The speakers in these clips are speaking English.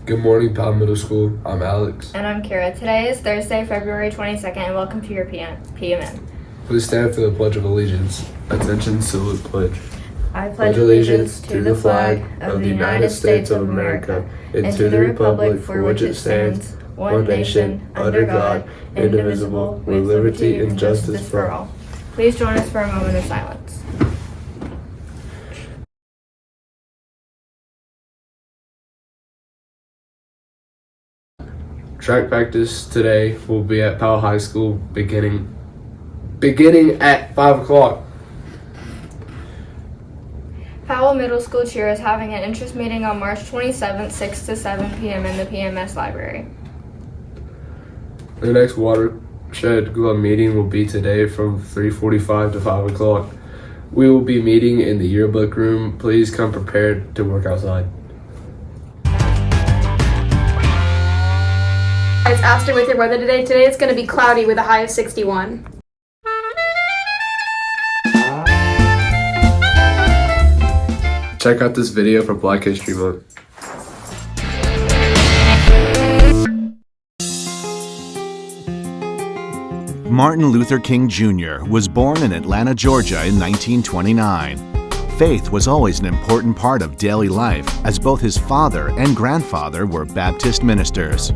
Good morning, Powell Middle School. I'm Alex. And I'm Kira. Today is Thursday, February 22nd, and welcome to your PMN. Please stand for the Pledge of Allegiance. Attention, salute, pledge. I pledge allegiance to the flag of the United States of America and to the republic for which it stands, one nation, under God, indivisible, with liberty and justice for all. Please join us for a moment of silence. Track practice today will be at Powell High School beginning at 5 o'clock. Powell Middle School Cheer is having an interest meeting on March 27th, 6 to 7 p.m. in the PMS library. The next Watershed Club meeting will be today from 3:45 to 5 o'clock. We will be meeting in the yearbook room. Please come prepared to work outside. It's Aston with your weather today. Today it's going to be cloudy with a high of 61. Check out this video for Black History Month. Martin Luther King Jr. was born in Atlanta, Georgia in 1929. Faith was always an important part of daily life, as both his father and grandfather were Baptist ministers.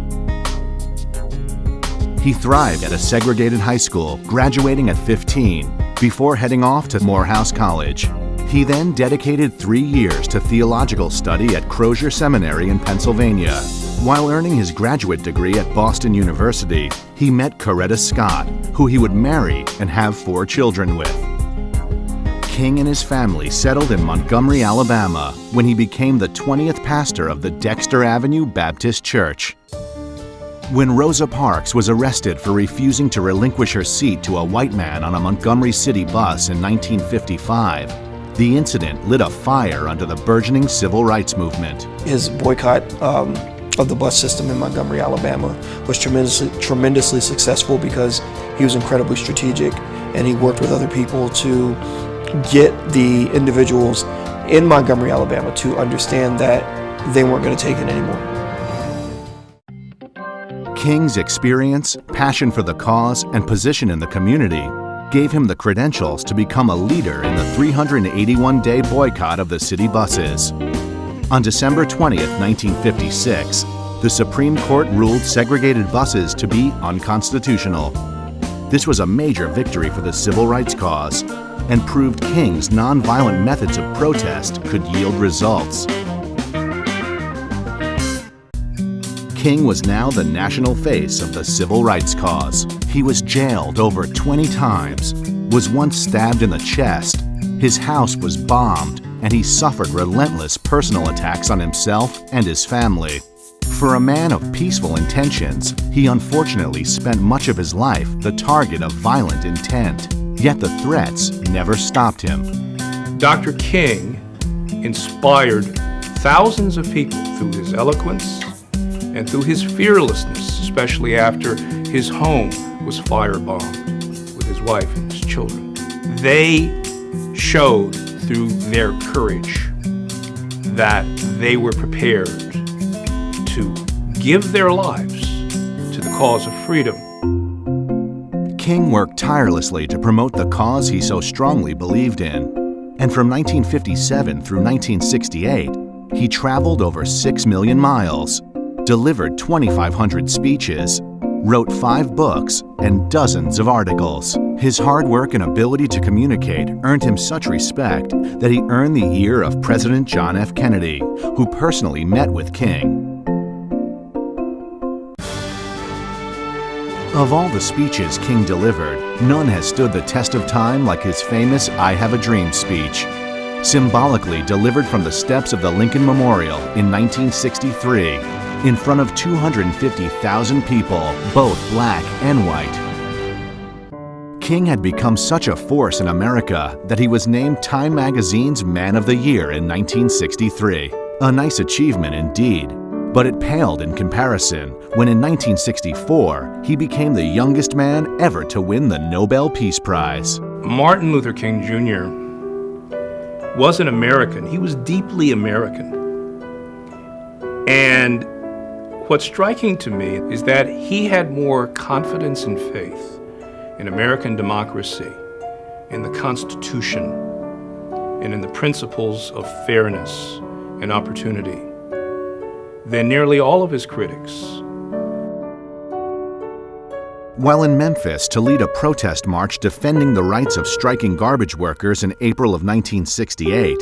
He thrived at a segregated high school, graduating at 15, before heading off to Morehouse College. He then dedicated 3 years to theological study at Crozier Seminary in Pennsylvania. While earning his graduate degree at Boston University, he met Coretta Scott, who he would marry and have 4 children with. King and his family settled in Montgomery, Alabama, when he became the 20th pastor of the Dexter Avenue Baptist Church. When Rosa Parks was arrested for refusing to relinquish her seat to a white man on a Montgomery City bus in 1955, the incident lit a fire under the burgeoning civil rights movement. His boycott of the bus system in Montgomery, Alabama was tremendously successful because he was incredibly strategic and he worked with other people to get the individuals in Montgomery, Alabama to understand that they weren't going to take it anymore. King's experience, passion for the cause, and position in the community gave him the credentials to become a leader in the 381-day boycott of the city buses. On December 20th, 1956, the Supreme Court ruled segregated buses to be unconstitutional. This was a major victory for the civil rights cause and proved King's nonviolent methods of protest could yield results. King was now the national face of the civil rights cause. He was jailed over 20 times, was once stabbed in the chest, his house was bombed, and he suffered relentless personal attacks on himself and his family. For a man of peaceful intentions, he unfortunately spent much of his life the target of violent intent, yet the threats never stopped him. Dr. King inspired thousands of people through his eloquence and through his fearlessness, especially after his home was firebombed with his wife and his children. They showed through their courage that they were prepared to give their lives to the cause of freedom. King worked tirelessly to promote the cause he so strongly believed in, and from 1957 through 1968, he traveled over 6 million miles, delivered 2,500 speeches, wrote 5 books, and dozens of articles. His hard work and ability to communicate earned him such respect that he earned the ear of President John F. Kennedy, who personally met with King. Of all the speeches King delivered, none has stood the test of time like his famous "I Have a Dream" speech. Symbolically delivered from the steps of the Lincoln Memorial in 1963, in front of 250,000 people, both black and white. King had become such a force in America that he was named Time Magazine's Man of the Year in 1963. A nice achievement indeed, but it paled in comparison when in 1964 he became the youngest man ever to win the Nobel Peace Prize. Martin Luther King Jr. was an American. He was deeply American. And What's striking to me is that he had more confidence and faith in American democracy, in the Constitution, and in the principles of fairness and opportunity than nearly all of his critics. While in Memphis to lead a protest march defending the rights of striking garbage workers in April of 1968,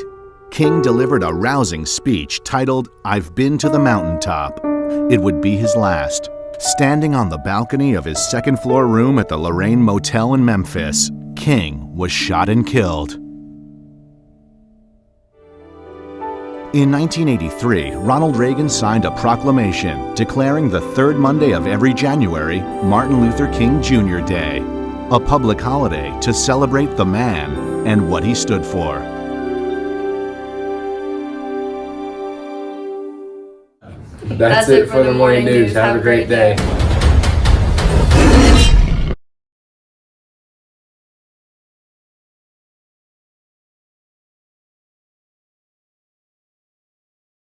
King delivered a rousing speech titled, "I've Been to the Mountaintop." It would be his last. Standing on the balcony of his second-floor room at the Lorraine Motel in Memphis, King was shot and killed. In 1983, Ronald Reagan signed a proclamation declaring the third Monday of every January Martin Luther King Jr. Day, a public holiday to celebrate the man and what he stood for. That's it for the morning news. Have a great day.